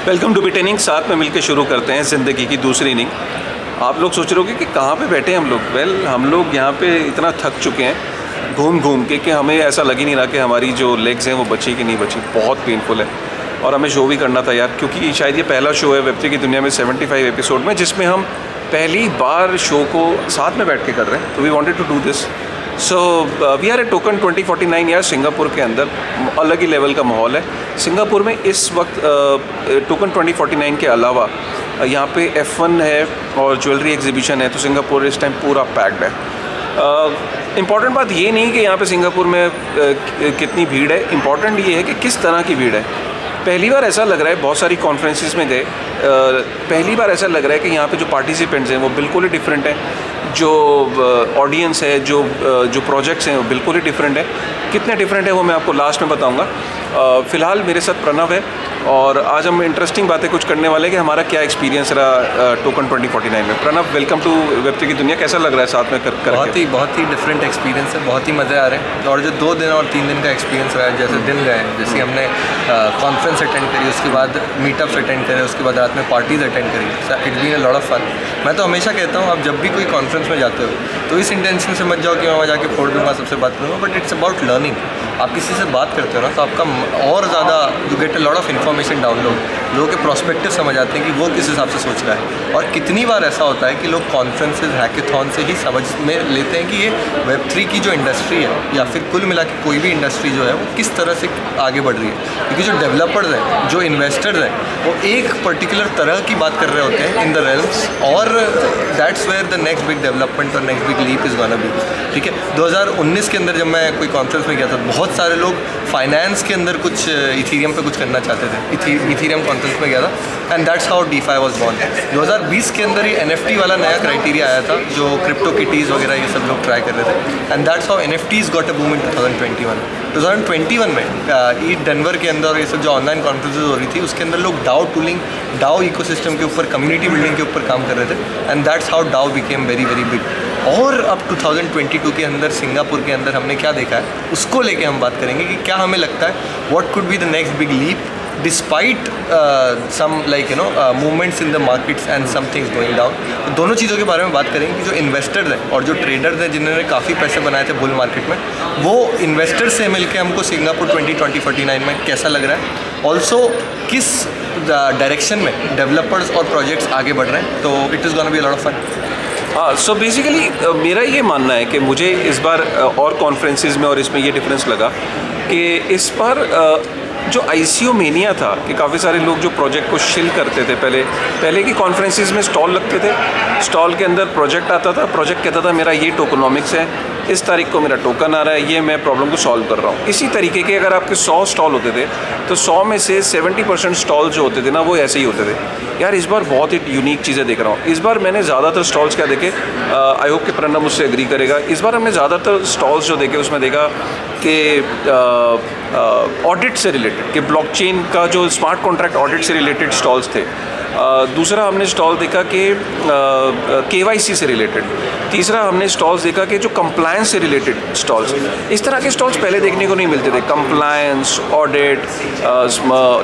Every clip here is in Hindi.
Welcome to बिटेनिंग। साथ में मिलकर शुरू करते हैं ज़िंदगी की दूसरी इनिंग। आप लोग सोच रहे होगे कि कहाँ पे बैठे हैं हम लोग। हम लोग यहाँ पे इतना थक चुके हैं घूम घूम के कि हमें ऐसा लग ही नहीं रहा कि हमारी जो लेग्स हैं वो बची कि नहीं बची। बहुत पेनफुल है और हमें शो भी करना था यार, क्योंकि शायद ये पहला शो है वेब3 की दुनिया में 75 एपिसोड में जिसमें हम पहली बार शो को साथ में बैठ के कर रहे हैं। तो we wanted to do this. So we are a token 2049 यार। सिंगापुर के अंदर अलग ही लेवल का माहौल है। सिंगापुर में इस वक्त टोकन 2049 के अलावा यहाँ पे F1 है और ज्वेलरी एग्जीबिशन है। तो सिंगापुर इस टाइम पूरा पैक्ड है। इम्पॉर्टेंट बात ये नहीं कि यहाँ पे सिंगापुर में कितनी भीड़ है, इम्पॉर्टेंट ये है कि किस तरह की भीड़ है। पहली बार ऐसा लग रहा है, बहुत सारी कॉन्फ्रेंसेस में गए, पहली बार ऐसा लग रहा है कि यहाँ पे जो पार्टिसिपेंट्स हैं वो बिल्कुल ही डिफरेंट हैं, जो ऑडियंस है, जो प्रोजेक्ट्स हैं वो बिल्कुल ही डिफरेंट है। कितने डिफरेंट है वो मैं आपको लास्ट में बताऊँगा। फ़िलहाल मेरे साथ प्रणव है और आज हम इंटरेस्टिंग बातें कुछ करने वाले हैं कि हमारा क्या एक्सपीरियंस रहा टोकन 2049 में। प्रणव, वेलकम टू वेब3 की दुनिया। कैसा लग रहा है साथ में करके? बहुत ही डिफरेंट एक्सपीरियंस है, बहुत ही मज़े आ रहे हैं। और जो 2 दिन और 3 दिन का एक्सपीरियंस रहा है, जैसे दिन गए, जैसे हमने कॉन्फ्रेंस अटेंड करी, उसके बाद मीटअप्स अटेंड करे, उसके बाद रात में पार्टीज़ अटेंड करी। It been a lot of fun. मैं तो हमेशा कहता हूँ, आप जब भी कोई कॉन्फ्रेंस में जाते हो तो इस इंटेंशन से मत जाओ कि मैं वहाँ जाके फोड़ दूँगा, सबसे बात करूँगा, बट इट्स अबाउट लर्निंग। आप किसी से बात करते हो ना तो आपका और ज़्यादा you get a lot of information download. लोगों के प्रोस्पेक्टिव समझ आते हैं कि वो किस हिसाब से सोच रहा है। और कितनी बार ऐसा होता है कि लोग कॉन्फ्रेंसेज, हैकेथॉन से ही समझ में लेते हैं कि ये वेब3 की जो इंडस्ट्री है या फिर कुल मिला के कोई भी इंडस्ट्री जो है वो किस तरह से आगे बढ़ रही है। क्योंकि जो डेवलपर्स हैं, जो इन्वेस्टर्स हैं, वो एक पर्टिकुलर तरह की बात कर रहे होते हैं इन द रेल्स, और that's where the next big development और next big leap is gonna be. ठीक है, 2019 के अंदर जब मैं कोई कॉन्फ्रेंस में गया था, बहुत सारे लोग फाइनेंस के अंदर कुछ इथीरियम पे कुछ करना चाहते थे। इथीरियम कॉन्फ्रेंस में गया था and that's how DeFi was born. 2020 के अंदर ही NFT वाला नया क्राइटेरिया आया था, जो क्रिप्टो किटीज़ वगैरह ये सब लोग ट्राई कर रहे थे, and that's how NFTs got a boom in 2021 में ईट डेनवर के अंदर ये सब जो ऑनलाइन कॉन्फ्रेंसेज हो रही थी, उसके अंदर लोग डाओ टूलिंग, डाओ इकोसिस्टम के ऊपर, कम्युनिटी बिल्डिंग के ऊपर काम कर रहे थे, and that's how DAO became very very big. और अब 2022 के अंदर सिंगापुर के अंदर हमने क्या देखा है, उसको लेके हम बात करेंगे कि क्या हमें लगता है what could be the next big leap despite some movements in the markets and some things going down. तो दोनों चीज़ों के बारे में बात करेंगे कि जो इन्वेस्टर्स हैं और जो ट्रेडर्स हैं जिन्होंने काफ़ी पैसे बनाए थे बुल मार्केट में, वो इन्वेस्टर्स से मिलकर हमको सिंगापुर 2049 में कैसा लग रहा है, ऑल्सो किस डायरेक्शन में डेवलपर्स और प्रोजेक्ट्स आगे बढ़ रहे हैं। तो it is gonna be a lot of fun. हाँ, सो बेसिकली मेरा ये मानना है कि मुझे इस बार और कॉन्फ्रेंसेस में और इसमें ये डिफरेंस लगा कि इस बार जो ICO मेनिया था कि काफ़ी सारे लोग जो प्रोजेक्ट को शिल करते थे, पहले की कॉन्फ्रेंसेस में स्टॉल लगते थे, स्टॉल के अंदर प्रोजेक्ट आता था, प्रोजेक्ट कहता था मेरा ये टोकनॉमिक्स है, इस तारीख को मेरा टोकन आ रहा है, ये मैं प्रॉब्लम को सॉल्व कर रहा हूँ। इसी तरीके के अगर आपके 100 स्टॉल होते थे तो 100 में से 70% स्टॉल जो होते थे ना वो ऐसे ही होते थे। यार इस बार बहुत ही यूनिक चीज़ें देख रहा हूँ। इस बार मैंने ज़्यादातर स्टॉल्स क्या देखे, आई होप कि प्रणव मुझसे एग्री करेगा, इस बार हमने ज़्यादातर स्टॉल्स जो देखे उसमें देखा कि ऑडिट से रिलेटेड, कि ब्लॉकचेन का जो स्मार्ट कॉन्ट्रैक्ट ऑडिट से रिलेटेड स्टॉल्स थे। दूसरा हमने स्टॉल देखा कि KYC से रिलेटेड। तीसरा हमने स्टॉल्स देखा कि जो कंप्लायंस से रिलेटेड स्टॉल्स, इस तरह के स्टॉल्स पहले देखने को नहीं मिलते थे। कंप्लायंस, ऑडिट,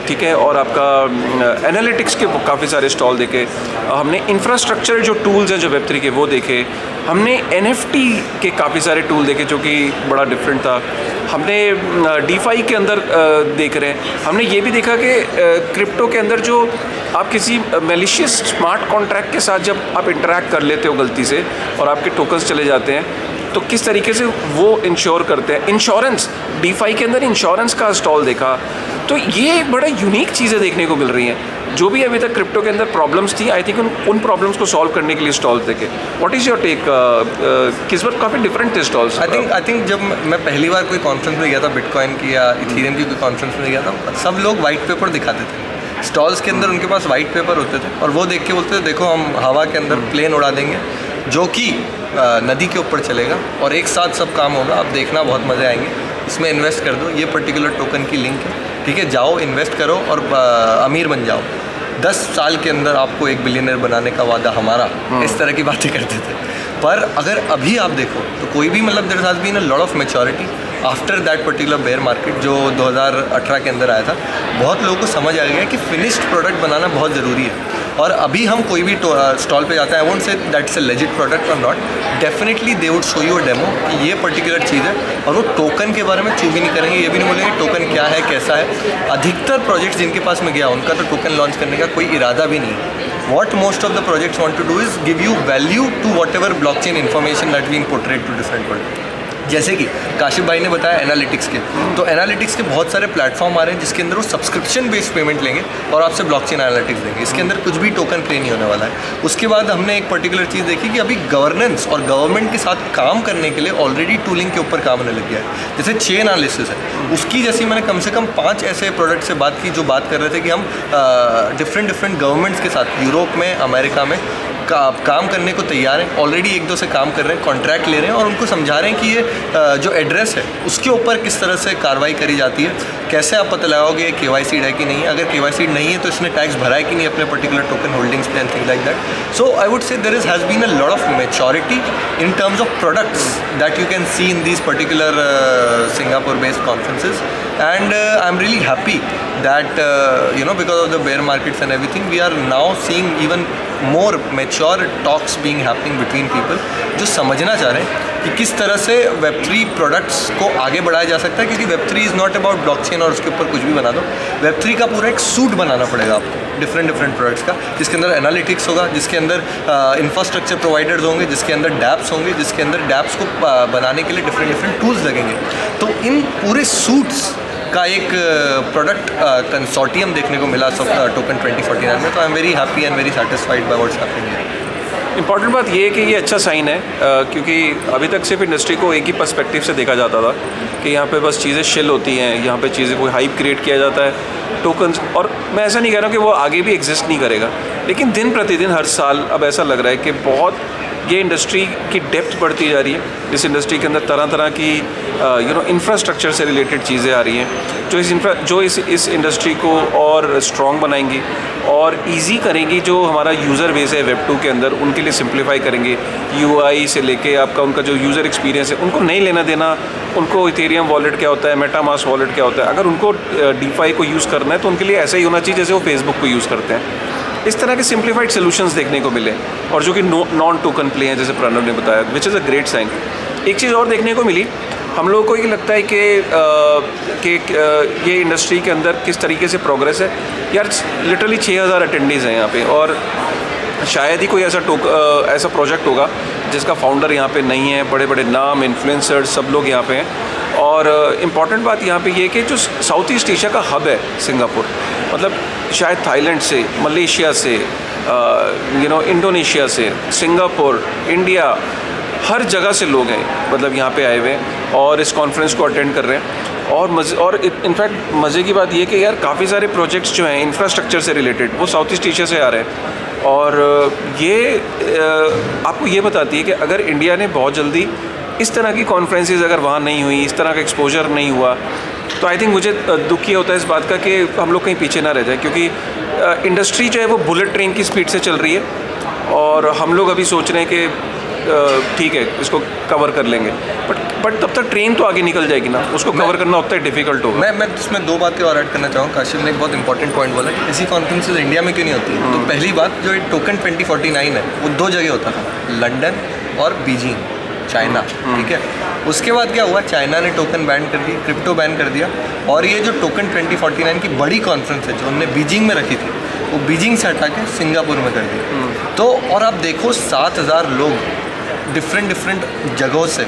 ठीक है, और आपका एनालिटिक्स के काफ़ी सारे स्टॉल देखे। हमने इंफ्रास्ट्रक्चर जो टूल्स हैं जो वेब3 के वो देखे। हमने NFT के काफ़ी सारे टूल देखे जो कि बड़ा डिफरेंट था। हमने DeFi के अंदर देख रहे हैं। हमने ये भी देखा कि क्रिप्टो के अंदर जो आप किसी मैलिशियस स्मार्ट कॉन्ट्रैक्ट के साथ जब आप इंटरैक्ट कर लेते हो गलती से और आपके टोकन्स चले जाते हैं तो किस तरीके से वो इंश्योर करते हैं। इंश्योरेंस, DeFi के अंदर इंश्योरेंस का स्टॉल देखा। तो ये बड़ा यूनिक चीज़ें देखने को मिल रही हैं। जो भी अभी तक क्रिप्टो के अंदर प्रॉब्लम्स थी, आई थिंक उन प्रॉब्लम्स को सॉल्व करने के लिए स्टॉल्स देखे। What is your take? किस बार काफ़ी डिफरेंट थे स्टॉल्स। आई थिंक जब मैं पहली बार कोई कॉन्फ्रेंस में गया था, बिटकॉइन की या इथीरियम की कोई कॉन्फ्रेंस में गया था, सब लोग वाइट पेपर दिखाते थे स्टॉल्स के अंदर। उनके पास वाइट पेपर होते थे और वो देख के बोलते थे देखो हम हवा के अंदर प्लेन उड़ा देंगे जो कि नदी के ऊपर चलेगा और एक साथ सब काम होगा, आप देखना बहुत मज़े आएंगे, इसमें इन्वेस्ट कर दो, ये पर्टिकुलर टोकन की लिंक है, ठीक है, जाओ इन्वेस्ट करो और अमीर बन जाओ, 10 साल के अंदर आपको 1 बिलियनर बनाने का वादा हमारा। इस तरह की बातें करते थे। पर अगर अभी आप देखो तो कोई भी there has been a lot of maturity after that particular bear market जो 2018 के अंदर आया था, बहुत लोगों को समझ आ गया कि फिनिश्ड प्रोडक्ट बनाना बहुत ज़रूरी है। और अभी हम कोई भी स्टॉल पे जाते हैं, I won't say that's a legit product और not, definitely they would show you a demo कि ये पर्टिकुलर चीज़ है, और वो टोकन के बारे में चू भी नहीं करेंगे, ये भी नहीं बोलेंगे टोकन क्या है कैसा है। अधिकतर प्रोजेक्ट्स जिनके पास मैं गया उनका तो टोकन लॉन्च करने का कोई इरादा भी नहीं है। What most of the projects want to do is give you value to whatever blockchain information that being portrayed to different world. जैसे कि काशिफ भाई ने बताया एनालिटिक्स के, तो एनालिटिक्स के बहुत सारे प्लेटफॉर्म आ रहे हैं जिसके अंदर वो सब्सक्रिप्शन बेस्ड पेमेंट लेंगे और आपसे ब्लॉकचेन एनालिटिक्स देंगे। इसके अंदर कुछ भी टोकन पे नहीं होने वाला है। उसके बाद हमने एक पर्टिकुलर चीज़ देखी कि अभी गवर्नेंस और गवर्नमेंट के साथ काम करने के लिए ऑलरेडी टूलिंग के ऊपर काम होने लग गया है। जैसे चेन एनालिसिस है, उसकी जैसी मैंने कम से कम 5 ऐसे प्रोडक्ट से बात की जो बात कर रहे थे कि हम डिफरेंट गवर्नमेंट्स के साथ यूरोप में, अमेरिका में काम करने को तैयार हैं, ऑलरेडी 1-2 से काम कर रहे हैं, कॉन्ट्रैक्ट ले रहे हैं और उनको समझा रहे हैं कि ये जो एड्रेस है उसके ऊपर किस तरह से कार्रवाई करी जाती है, कैसे आप पता लगाओगे KYC है कि नहीं, अगर KYC नहीं है तो इसने टैक्स भरा है कि नहीं अपने पर्टिकुलर टोकन होल्डिंग्स पे and thing like that. So I would say there has been a lot of maturity in terms of products that you can see in these particular Singapore based conferences, and I'm really happy that because of the bear markets and everything, we are now seeing even more mature talks being happening between people जो समझना चाह रहे हैं कि किस तरह से Web3 प्रोडक्ट्स को आगे बढ़ाया जा सकता है, क्योंकि Web3 is not about blockchain और उसके ऊपर कुछ भी बना दो। Web3 का पूरा एक सूट बनाना पड़ेगा आपको डिफरेंट प्रोडक्ट्स का, जिसके अंदर एनालिटिक्स होगा, जिसके अंदर इंफ्रास्ट्रक्चर प्रोवाइडर्स होंगे, जिसके अंदर डैप्स होंगे, जिसके अंदर डैप्स को बनाने के लिए डिफरेंट टूल्स लगेंगे। तो इन पूरे सूट्स का एक प्रोडक्ट कंसोर्टियम देखने को मिला टोकन 2049 में। तो I am very happy and very satisfied by what's happening. Important बात ये है कि ये अच्छा साइन है, क्योंकि अभी तक सिर्फ इंडस्ट्री को एक ही पर्सपेक्टिव से देखा जाता था कि यहाँ पे बस चीज़ें शिल होती हैं, यहाँ पे चीज़ें कोई हाइप क्रिएट किया जाता है टोकन्स। और मैं ऐसा नहीं कह रहा हूँ कि वो आगे भी एग्जिस्ट नहीं करेगा, लेकिन दिन प्रतिदिन हर साल अब ऐसा लग रहा है कि बहुत ये इंडस्ट्री की डेप्थ बढ़ती जा रही है। इस इंडस्ट्री के अंदर तरह तरह की इंफ्रास्ट्रक्चर से रिलेटेड चीज़ें आ रही हैं जो इस इंडस्ट्री को और स्ट्रॉन्ग बनाएंगी और इजी करेंगी। जो हमारा यूज़र बेस है Web2 के अंदर, उनके लिए सिंप्लीफाई करेंगे। UI से लेके आपका उनका जो यूज़र एक्सपीरियंस है, उनको नहीं लेना देना, उनको इथेरियम वॉलेट क्या होता है, मेटामास्क वॉलेट क्या होता है, अगर उनको DeFi को यूज़ करना है तो उनके लिए ऐसा ही होना चाहिए जैसे वो फेसबुक को यूज़ करते हैं। इस तरह के सिंप्लीफाइड सोल्यूशंस देखने को मिले, और जो कि नॉन टोकन प्ले हैं जैसे प्रणव ने बताया, which is a great sign. एक चीज़ और देखने को मिली, हम लोगों को ये लगता है कि ये इंडस्ट्री के अंदर किस तरीके से प्रोग्रेस है। यार लिटरली 6000 अटेंडीज़ हैं यहाँ पे, और शायद ही कोई ऐसा प्रोजेक्ट होगा जिसका फाउंडर यहाँ पे नहीं है। बड़े बड़े नाम, इन्फ्लुएंसर्स, सब लोग यहाँ पे हैं। और इम्पॉर्टेंट बात यहाँ पे ये कि जो साउथ ईस्ट एशिया का हब है सिंगापुर, मतलब शायद थाईलैंड से, मलेशिया से, इंडोनेशिया से, सिंगापुर, इंडिया, हर जगह से लोग हैं मतलब यहाँ पे आए हुए हैं और इस कॉन्फ्रेंस को अटेंड कर रहे हैं। और इनफैक्ट मज़े की बात ये कि यार काफ़ी सारे प्रोजेक्ट्स जो हैं इंफ्रास्ट्रक्चर से रिलेटेड वो साउथ ईस्ट एशिया से आ रहे हैं। और ये आपको ये बताती है कि अगर इंडिया ने बहुत जल्दी इस तरह की कॉन्फ्रेंसेस अगर वहाँ नहीं हुई, इस तरह का एक्सपोजर नहीं हुआ, तो आई थिंक मुझे दुख ये होता है इस बात का कि हम लोग कहीं पीछे ना रह जाए, क्योंकि इंडस्ट्री जो है वो बुलेट ट्रेन की स्पीड से चल रही है और हम लोग अभी सोच रहे हैं कि ठीक है इसको कवर कर लेंगे, बट तब तक ट्रेन तो आगे निकल जाएगी ना, उसको कवर करना उतना ही डिफिकल्ट होगा। मैं इसमें 2 बातें और ऐड करना चाहूँगा। काशिफ ने एक बहुत इंपॉर्टेंट पॉइंट बोला कि ऐसी कॉन्फ्रेंसेज इंडिया में क्यों नहीं होती। तो पहली बात, जो टोकन 2049 है वो 2 जगह होता था, लंदन और बीजिंग, चाइना, ठीक है। उसके बाद क्या हुआ, चाइना ने टोकन बैन कर दी, क्रिप्टो बैन कर दिया, और ये जो टोकन 2049 की बड़ी कॉन्फ्रेंस है जो हमने बीजिंग में रखी थी, वो बीजिंग से हटा के सिंगापुर में कर दी। तो और आप देखो 7000 लोग डिफरेंट जगहों से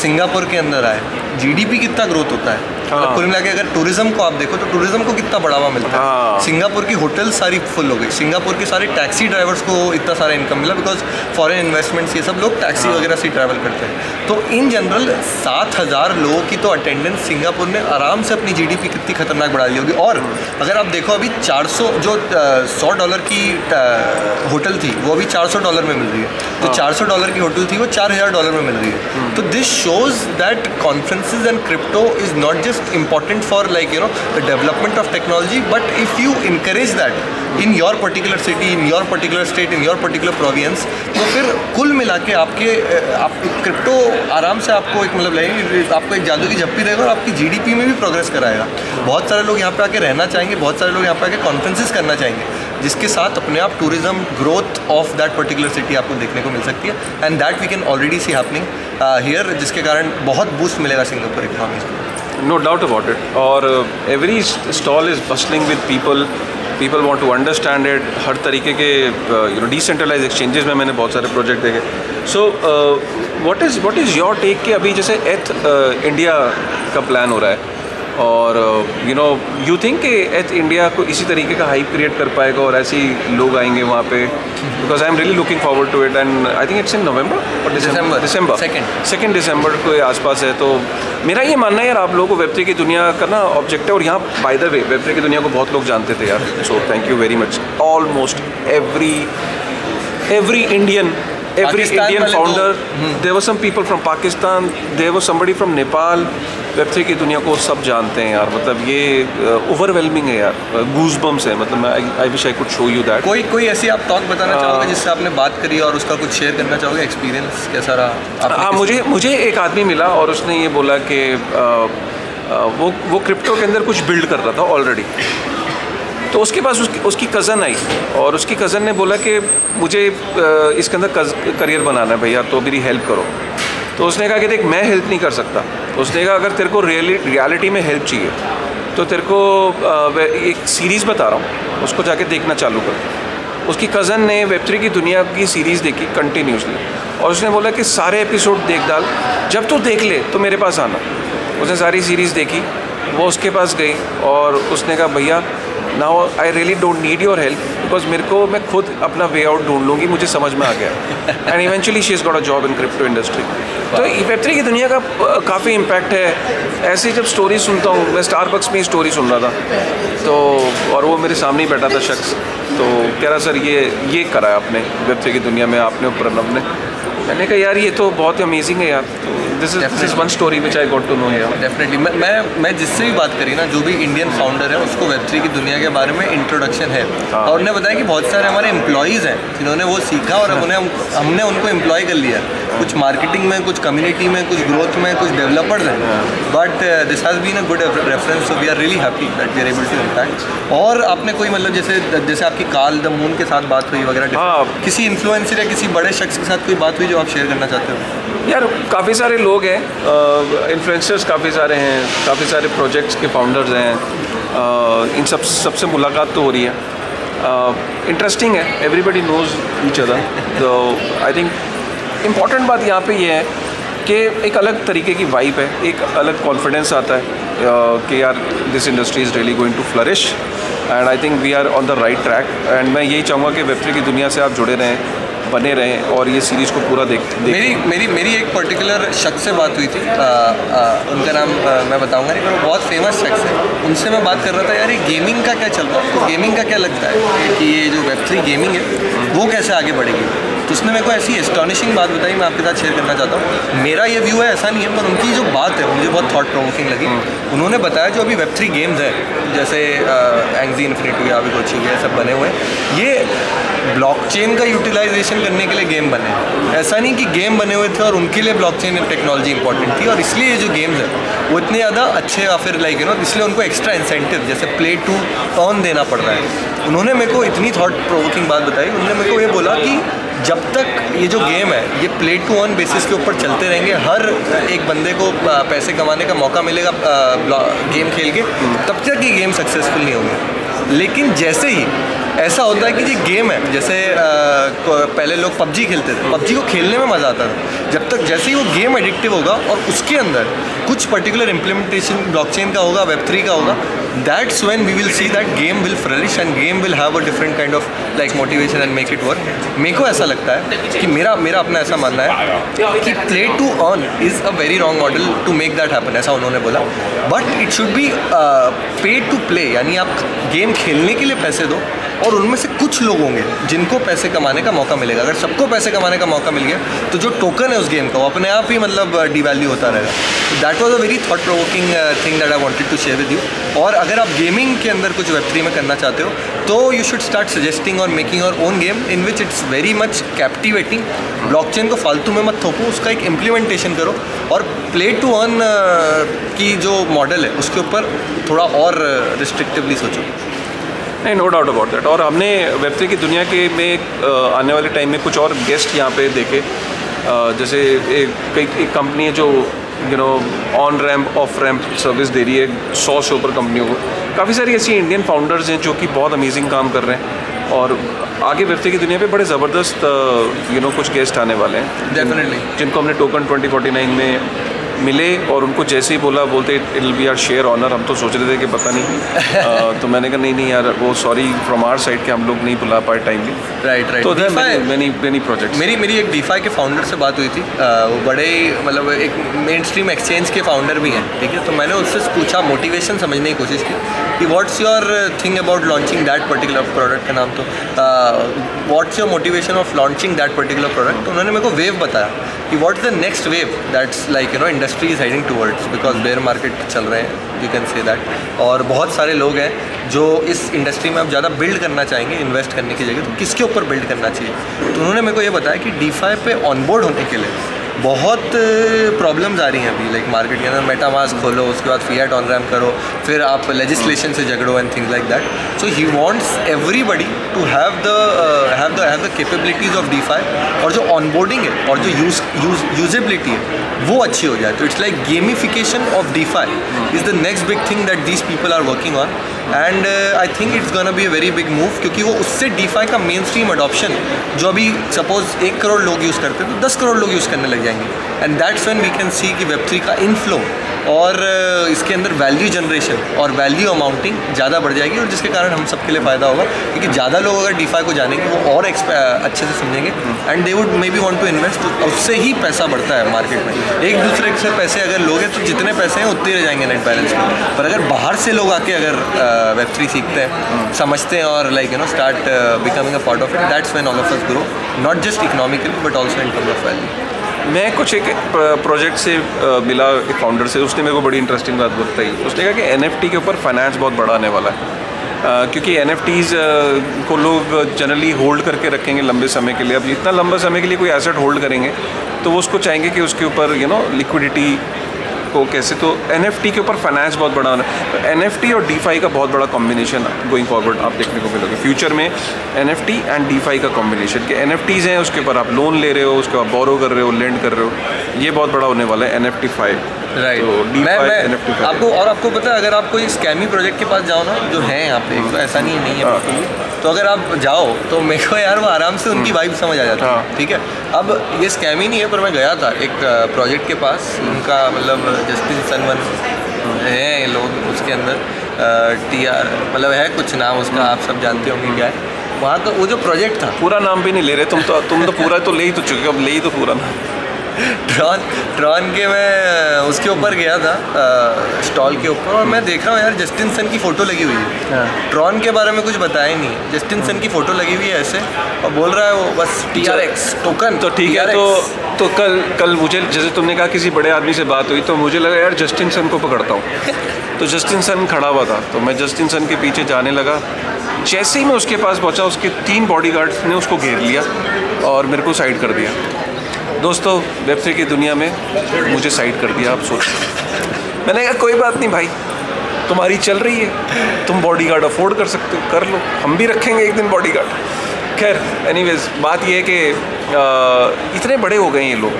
सिंगापुर के अंदर आए। GDP कितना ग्रोथ होता है, कुल मिला के अगर टूरिज्म को आप देखो तो टूरिज्म को कितना बढ़ावा मिलता है। सिंगापुर की होटल सारी फुल हो गई, सिंगापुर के सारे टैक्सी ड्राइवर्स को इतना सारा इनकम मिला, बिकॉज फॉरेन इन्वेस्टमेंट्स ये सब लोग टैक्सी वगैरह से ट्रैवल करते हैं। तो इन जनरल 7000 लोगों की तो अटेंडेंस सिंगापुर ने आराम से अपनी GDP कितनी खतरनाक बढ़ा दी होगी। और अगर आप देखो अभी 400 जो $100 की होटल थी वो अभी $400 में मिल रही है, जो $400 की होटल थी वो $4000 में मिल रही है। तो this shows that conferences and crypto is not just most important for like the development of technology, but if you encourage that in your particular city, in your particular state, in your particular province, तो फिर कुल मिला के आप क्रिप्टो आराम से आपको एक मतलब आपको एक जादू की झप्पी देगा और आपकी GDP में भी प्रोग्रेस कराएगा। बहुत सारे लोग यहाँ पे आके रहना चाहेंगे, बहुत सारे लोग यहाँ पे आके कॉन्फ्रेंसेस करना चाहेंगे, जिसके साथ अपने आप tourism growth of that particular city आपको देखने को मिल सकती है, and that we can already see happening here, जिसके कारण बहुत बूस्ट मिलेगा सिंगापुर इकोनॉमी को। No doubt about it. और every stall is bustling with people want to understand it. हर तरीके के डिसेंट्रलाइज एक्सचेंजेस में मैंने बहुत सारे प्रोजेक्ट देखे। So what is your take कि अभी जैसे एथ इंडिया का प्लान हो रहा है, और यू थिंक कि एथ इंडिया को इसी तरीके का हाइप क्रिएट कर पाएगा और ऐसे ही लोग आएंगे वहाँ पे? Because I am really looking forward to it, and I think it's in November और दिसंबर 2 दिसंबर के आसपास है। तो मेरा ये मानना है यार, आप लोगों को वेब3 की दुनिया का ना ऑब्जेक्ट है, और यहाँ बाय द वे वेब3 की दुनिया को बहुत लोग जानते थे यार। So thank you very much. Almost every Indian founder, there were some people from Pakistan, there was somebody from Nepal। Web3 की दुनिया को सब जानते हैं यार, मतलब ये ओवरवेलमिंग है यार, गूज़बम्स है, मतलब I wish I could show you that. कोई ऐसी आप टॉक बताना चाहोगे जिससे आपने बात करी और उसका कुछ शेयर करना चाहोगे, एक्सपीरियंस कैसा रहा? हाँ, मुझे एक आदमी मिला और उसने ये बोला कि वो क्रिप्टो के अंदर कुछ बिल्ड कर रहा था ऑलरेडी। तो उसके पास उसकी कज़न आई और उसकी कज़न ने बोला कि मुझे इसके अंदर करियर बनाना है भैया, तो मेरी हेल्प करो। तो उसने कहा कि देख, मैं हेल्प नहीं कर सकता। उसने कहा अगर तेरे को रियलिटी में हेल्प चाहिए तो तेरे को एक सीरीज़ बता रहा हूँ, उसको जाके देखना चालू कर। उसकी कज़न ने वेब3 की दुनिया की सीरीज़ देखी कंटिन्यूसली, और उसने बोला कि सारे एपिसोड देख डाल, जब तू देख ले तो मेरे पास आना। उसने सारी सीरीज़ देखी, वो उसके पास गई और उसने कहा भैया now I really don't need your help, because मैं खुद अपना वे आउट ढूंढ लूँगी, मुझे समझ में आ गया। And eventually she is got a job in crypto industry. तो वेब3 की दुनिया का काफ़ी इम्पैक्ट है। ऐसे ही जब स्टोरी सुनता हूँ, मैं स्टारबक्स में ही स्टोरी सुन रहा था, तो और वो मेरे सामने ही बैठा था शख्स, तो कह रहा सर ये करा है आपने वेब3 की दुनिया में, आपने और प्रणव ने। मैंने कहा यार ये तो बहुत ही अमेजिंग है यार। This is one story which I got to know here. Definitely मैं जिससे भी बात करी ना, जो भी इंडियन फाउंडर है, उसको वेब3 की दुनिया के बारे में इंट्रोडक्शन है। हाँ। और उन्होंने बताया कि बहुत सारे हमारे एम्प्लॉयज़ हैं जिन्होंने वो सीखा और हमने उनको एम्प्लॉय कर लिया, कुछ मार्केटिंग में, कुछ कम्युनिटी में, कुछ ग्रोथ में, कुछ डेवलपर्स हैं। But this has been a good reference, so we are really happy that we are able to impact. और आपने कोई मतलब जैसे आपकी काल द मून के साथ बात हुई वगैरह, हाँ। किसी इन्फ्लुएंसर या किसी बड़े शख्स के साथ कोई बात हुई जो आप शेयर करना चाहते हो? यार काफ़ी सारे लोग हैं, इन्फ्लुएंसर्स काफ़ी सारे हैं, काफ़ी सारे प्रोजेक्ट्स के फाउंडर्स हैं, इन सबसे मुलाकात तो हो रही है। इंटरेस्टिंग है, एवरीबडी नोज ईच अदर। तो आई थिंक इम्पॉर्टेंट बात यहाँ पे ये है कि एक अलग तरीके की वाइब है, एक अलग कॉन्फिडेंस आता है कि यार this industry is really going to flourish, and I think we are on the right track. And मैं यही चाहूँगा कि वेब3 की दुनिया से आप जुड़े रहें, बने रहें और ये सीरीज़ को पूरा देख। मेरी एक पर्टिकुलर शख्स से बात हुई थी, उनका नाम मैं बताऊंगा नहीं, पर वो बहुत फेमस शख्स है। उनसे मैं बात कर रहा था, यार ये गेमिंग का क्या चल रहा है, तो गेमिंग का क्या लगता है कि ये जो वेब3 गेमिंग है वो कैसे आगे बढ़ेगी? तो उसने मेरे को ऐसी एस्टॉनिशिंग बात बताई, मैं आपके साथ शेयर करना चाहता हूँ। मेरा ये व्यू है, ऐसा नहीं है, पर उनकी जो बात है मुझे बहुत थॉट प्रोवोकिंग लगी। उन्होंने बताया जो अभी वेब3 गेम्स हैं, जैसे एंग्जी इन्फिनिटी या अभी कुछ ये सब बने हुए हैं, ये ब्लॉकचेन का यूटिलाइजेशन करने के लिए गेम बने। ऐसा नहीं कि गेम बने हुए थे और उनके लिए ब्लॉकचेन टेक्नोलॉजी इंपॉर्टेंट थी, और इसलिए ये जो गेम्स हैं वो इतने ज़्यादा अच्छे, या फिर लाइक इसलिए उनको एक्स्ट्रा इंसेंटिव जैसे प्ले टू अर्न देना पड़ रहा है। उन्होंने मेरे को इतनी थॉट प्रोवोकिंग बात बताई। उन्होंने मेरे को ये बोला कि जब तक ये जो गेम है ये प्ले टू अर्न बेसिस के ऊपर चलते रहेंगे, हर एक बंदे को पैसे कमाने का मौका मिलेगा गेम खेल के, तब तक ये गेम सक्सेसफुल नहीं होंगे। लेकिन जैसे ही ऐसा होता है कि ये गेम है, जैसे पहले लोग पबजी खेलते थे, पबजी को खेलने में मज़ा आता था, जब तक जैसे ही वो गेम एडिक्टिव होगा और उसके अंदर कुछ पर्टिकुलर इम्प्लीमेंटेशन ब्लॉकचेन का होगा, वेब3 का होगा, that's when we will see that game will flourish and game will have a different kind of like motivation and make it work. मेरे को ऐसा लगता है कि मेरा अपना ऐसा मानना है कि play to earn is a very wrong model to make that happen, ऐसा उन्होंने बोला। But it should be pay to play, यानी आप गेम खेलने के लिए पैसे दो और और उनमें से कुछ लोग होंगे जिनको पैसे कमाने का मौका मिलेगा। अगर सबको पैसे कमाने का मौका मिल गया तो जो टोकन है उस गेम का वो अपने आप ही मतलब डिवैल्यू होता रहेगा। That was a very thought provoking thing that I wanted to share with you. और अगर आप गेमिंग के अंदर कुछ Web3 में करना चाहते हो तो यू शुड स्टार्ट सजेस्टिंग और making your own game in which it's very much captivating. Blockchain को फालतू में मत थोपो, उसका एक इम्प्लीमेंटेशन करो और प्ले टू अर्न की जो मॉडल है उसके ऊपर थोड़ा और रिस्ट्रिक्टिवली सोचो। नहीं, नो डाउट अबाउट दैट। और हमने Web3 की दुनिया के में आने वाले टाइम में कुछ और गेस्ट यहाँ पे देखे, जैसे एक कंपनी है जो on ramp off ramp service दे रही है 100 से ऊपर कंपनियों को। काफ़ी सारी ऐसी इंडियन फाउंडर्स हैं जो कि बहुत अमेजिंग काम कर रहे हैं और आगे Web3 की दुनिया पे बड़े ज़बरदस्त कुछ गेस्ट आने वाले हैं डेफिनेटली, जिनको हमने टोकन 2049 में मिले और उनको जैसे ही बोलते it will be our share honour. हम तो सोच रहे थे कि पता नहीं तो मैंने कहा नहीं यार, वो सॉरी फ्रॉम आवर साइड कि हम लोग नहीं बुला पाए टाइमली। राइट। तो मेनी प्रोजेक्ट्स। मेरी एक DeFi के फाउंडर से बात हुई थी। वो बड़े मतलब एक मेन स्ट्रीम एक्सचेंज के फाउंडर भी हैं, ठीक है। तो मैंने उससे पूछा, मोटिवेशन समझने की कोशिश की कि what's your thing about launching that particular product का नाम तो what's your motivation of launching that particular product. तो उन्होंने मेरे को वेव बताया कि what's the next wave that's like industry is heading towards, because bear market चल रहे हैं, यू कैन से दैट। और बहुत सारे लोग हैं जो इस इंडस्ट्री में अब ज़्यादा बिल्ड करना चाहेंगे इन्वेस्ट करने की जगह, तो किसके ऊपर बिल्ड करना चाहिए। तो उन्होंने मेरे को ये बताया कि DeFi पे ऑनबोर्ड होने के लिए बहुत प्रॉब्लम्स आ रही हैं अभी, लाइक मार्केट के अंदर मेटामास्क खोलो, उसके बाद फिएट ऑन रैम्प करो, फिर आप लेजिस्लेशन से झगड़ो and things like that. So he wants everybody to have the capabilities of DeFi, और जो ऑनबोर्डिंग है और जो यूजेबिलिटी है वो अच्छी हो जाए। तो it's like gamification of DeFi is the next big thing that these people are working on, and I think it's gonna be a very big move, क्योंकि वो उससे DeFi का मेन स्ट्रीम अडॉप्शन जो अभी सपोज 1 करोड़ लोग यूज़ करते हैं तो 10 करोड़ लोग यूज़ करने लग जाएंगे, and that's when we can see कि Web3 का इनफ्लो और इसके अंदर वैल्यू जनरेशन और वैल्यू अमाउंटिंग ज़्यादा बढ़ जाएगी, और जिसके कारण हम सबके लिए फ़ायदा होगा, क्योंकि ज़्यादा लोग अगर DeFi को जानेंगे वो और अच्छे से समझेंगे and they would maybe want to invest. तो उससे ही पैसा बढ़ता है मार्केट में। एक दूसरे से पैसे अगर लोगे तो जितने पैसे हैं उतने रह जाएंगे नेट बैलेंस में, पर अगर बाहर से लोग आके अगर Web3 सीखते हैं, समझते हैं और like start becoming a part of it, that's when all of us grow, not just economically but also in terms of value. मैं कुछ एक प्रोजेक्ट से मिला एक फाउंडर से, उसने मेरे को बड़ी इंटरेस्टिंग बात बताई। उसने कहा कि NFT के ऊपर फाइनेंस बहुत बड़ा आने वाला है, क्योंकि NFTs को लोग जनरली होल्ड करके रखेंगे लंबे समय के लिए। अब इतना लंबा समय के लिए कोई एसेट होल्ड करेंगे तो वो उसको चाहेंगे कि उसके ऊपर लिक्विडिटी को कैसे, तो NFT के ऊपर फाइनेंस बहुत बड़ा होना है। तो NFT और DeFi का बहुत बड़ा कॉम्बिनेशन गोइंग फॉरवर्ड आप देखने को मिलोगे फ्यूचर में। NFT एंड DeFi का कॉम्बिनेशन के NFTs हैं, उसके ऊपर आप लोन ले रहे हो, उसके बाद बोरो कर रहे हो, लेंड कर रहे हो, ये बहुत बड़ा होने वाला है NFT5। राइट। तो मैं आपको पता है, अगर आप कोई स्कैमी प्रोजेक्ट के पास जाओ ना, जो है यहाँ पे, तो ऐसा नहीं है बिल्कुल भी, तो अगर आप जाओ तो मेरे को यार वो आराम से उनकी वाइब समझ आ जाती है, ठीक है। अब ये स्कैम ही नहीं है, पर मैं गया था एक प्रोजेक्ट के पास, उनका मतलब जस्टिन सनवन है लोग, उसके अंदर TR मतलब है कुछ नाम उसका, आप सब जानते होंगे क्या है वहाँ का। वो जो प्रोजेक्ट था, पूरा नाम भी नहीं ले रहे तुम तो पूरा तो ले ही तो चुके हो, अब ले ही तो पूरा नाम। ट्रॉन के मैं उसके ऊपर गया था स्टॉल के ऊपर, और मैं देख रहा हूँ यार जस्टिन सन की फ़ोटो लगी हुई है। ट्रॉन के बारे में कुछ बताया ही नहीं है, जस्टिन सन की फ़ोटो लगी हुई है ऐसे, और बोल रहा है वो बस TRX टोकन। तो ठीक है, तो कल मुझे, जैसे तुमने कहा किसी बड़े आदमी से बात हुई, तो मुझे लगा यार जस्टिन सन को पकड़ता हूँ। तो जस्टिन सन खड़ा हुआ था, तो मैं जस्टिन सन के पीछे जाने लगा। जैसे ही मैं उसके पास पहुँचा, उसके 3 बॉडीगार्ड्स ने उसको घेर लिया और मेरे को साइड कर दिया। दोस्तों, Web3 की दुनिया में मुझे साइड कर दिया, आप सोचो। मैंने कहा कोई बात नहीं भाई, तुम्हारी चल रही है, तुम बॉडीगार्ड अफोर्ड कर सकते हो, कर लो, हम भी रखेंगे एक दिन बॉडीगार्ड। खैर एनीवेज, बात ये है कि इतने बड़े हो गए ये लोग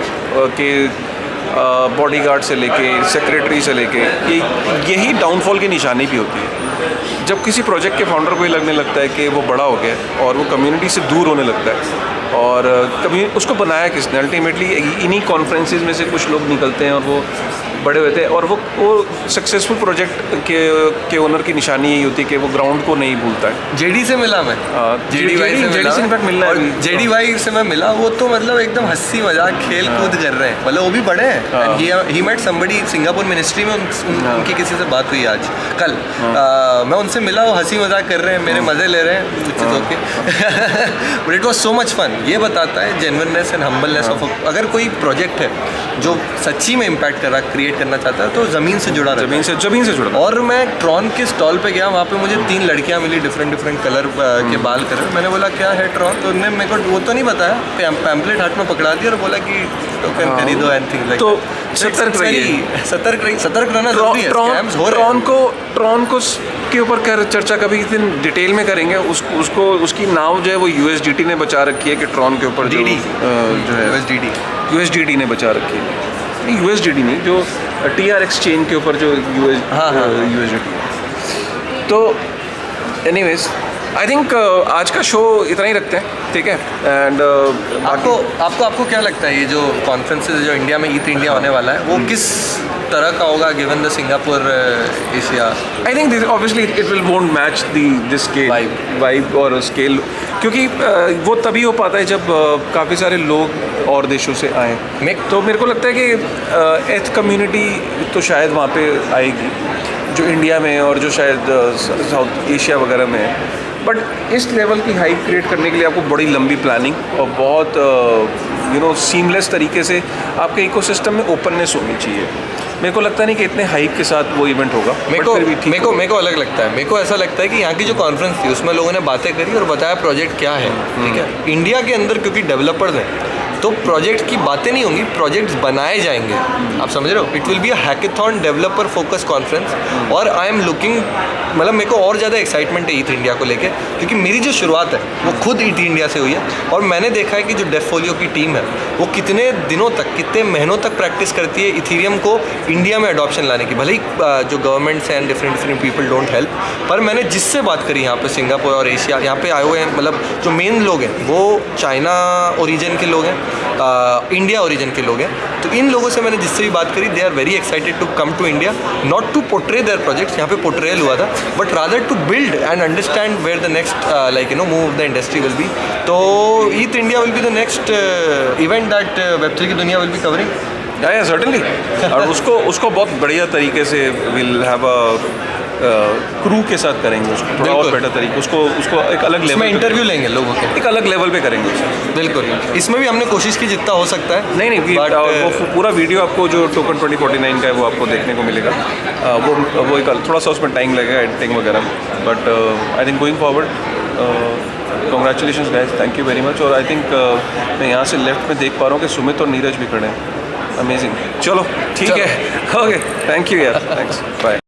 कि बॉडीगार्ड से लेके सेक्रेटरी से लेके यही डाउनफॉल की निशानी भी होती है। जब किसी प्रोजेक्ट के फाउंडर को ये लगने लगता है कि वो बड़ा हो गया और वो कम्युनिटी से दूर होने लगता है, और कभी उसको बनाया किसने? अल्टीमेटली इन्हीं कॉन्फ्रेंसेज में से कुछ लोग निकलते हैं और वो बड़े होते हैं, और वो सक्सेसफुल प्रोजेक्ट के ओनर की निशानी यही होती है कि वो ग्राउंड को नहीं भूलता है। जेडी से मिला मैं, जेडी भाई से मिला, इनफैक्ट मिलना है। जेडी भाई से मैं मिला, वो तो मतलब एकदम हंसी मजाक खेल कूद कर रहे हैं, मतलब वो भी बड़े हैं। He met somebody Singapore ministry में, उनकी किसी से बात हुई आज कल, मैं उनसे मिला, वो हंसी मजाक कर रहे हैं, मेरे मजे ले रहे हैं, which is okay, but it was so much fun. ये बताता है जेन्युइननेस एंड हम्बलनेस ऑफ, अगर कोई प्रोजेक्ट है जो सच्ची में इम्पैक्ट कर रहा, क्रिएट करना चाहता है, तो ज़मीन से जुड़ा रहता है, ज़मीन से जुड़ा। और मैं ट्रॉन के स्टॉल पे गया, वहाँ पे मुझे 3 लड़कियाँ मिली, डिफरेंट कलर के बाल कर रहे। मैंने बोला क्या है ट्रॉन, तो उन्होंने मेरे को वो तो नहीं बताया, पैम्पलेट हाथ में पकड़ा दिया और बोला कि टोकन खरीदो एंड थिंग्स लाइक। तो सतर्क रहना जरूरी है, स्कैम्स हो रहे हैं। ट्रॉन को के ऊपर चर्चा कभी दिन डिटेल में करेंगे। उसको उसकी नाव जो है वो USDT ने बचा रखी है कि ट्रॉन के ऊपर जो है USDT ने बचा रखी है। नहीं, USDT नहीं, जो TRX चेन के ऊपर जो USDT। तो एनीवेज आई थिंक आज का शो इतना ही रखते हैं, ठीक है। एंड आपको क्या लगता है ये जो कॉन्फ्रेंसेस जो इंडिया में ईट इंडिया होने वाला है, वो किस तरह का होगा given the Singapore Asia? I think obviously it will won't match this vibe और स्केल, क्योंकि वो तभी हो पाता है जब काफ़ी सारे लोग और देशों से आएँ। तो मेरे को लगता है कि एथ कम्युनिटी तो शायद वहाँ पे आएगी जो इंडिया में और जो शायद साउथ एशिया वगैरह में है, बट इस लेवल की हाइप क्रिएट करने के लिए आपको बड़ी लंबी प्लानिंग और बहुत सीमलेस तरीके से आपके इकोसिस्टम में ओपननेस होनी चाहिए। मेरे को लगता नहीं कि इतने हाइप के साथ वो इवेंट होगा। मेरे को अलग लगता है। मेरे को ऐसा लगता है कि यहाँ की जो कॉन्फ्रेंस थी उसमें लोगों ने बातें करी और बताया प्रोजेक्ट क्या है, ठीक है। इंडिया के अंदर क्योंकि डेवलपर्स हैं तो प्रोजेक्ट की बातें नहीं होंगी, प्रोजेक्ट्स बनाए जाएंगे, आप समझ रहे हो। It will be a hackathon developer focus conference, और आई एम लुकिंग, मतलब मेरे को और ज़्यादा एक्साइटमेंट है ईट इंडिया को लेके, क्योंकि मेरी जो शुरुआत है वो खुद ईट इंडिया से हुई है, और मैंने देखा है कि जो डेफोलियो की टीम है वो कितने दिनों तक, कितने महीनों तक प्रैक्टिस करती है इथीरियम को इंडिया में अडॉप्शन लाने की। भले ही जो governments and different people don't help, पर मैंने जिससे बात करी यहाँ पे सिंगापुर और एशिया, यहाँ पे आए हुए हैं, मतलब जो मेन लोग हैं वो चाइना ओरिजिन के लोग हैं, इंडिया ओरिजिन के लोग हैं। तो इन लोगों से मैंने जिससे भी बात करी, they are very excited to come to India, not to portray their projects, यहाँ पे पोर्ट्रेयल हुआ था, but rather to build and understand where the next move the industry will be. तो ETH India will be the next event that Web3 की दुनिया will be covering. Yeah certainly, और उसको बहुत बढ़िया तरीके से विल हैव अ क्रू के साथ करेंगे उसको थोड़ा और बेटर तरीके, उसको एक अलग लेवल में इंटरव्यू लेंगे लोगों के, एक अलग लेवल पे करेंे उसे। बिल्कुल, इसमें भी हमने कोशिश की जितना हो सकता है। नहीं वो पूरा वीडियो आपको जो टोकन 2049 का है वो आपको देखने को मिलेगा। वो एक थोड़ा सा उसमें टाइम लगेगा एडिटिंग वगैरह, but I think going forward congratulations guys, thank you very much. और आई थिंक मैं यहाँ से लेफ्ट में देख पा रहा हूँ कि सुमित और नीरज भी खड़े हैं। अमेजिंग, चलो ठीक है, ओके, थैंक यू यार, थैंक्स, बाय।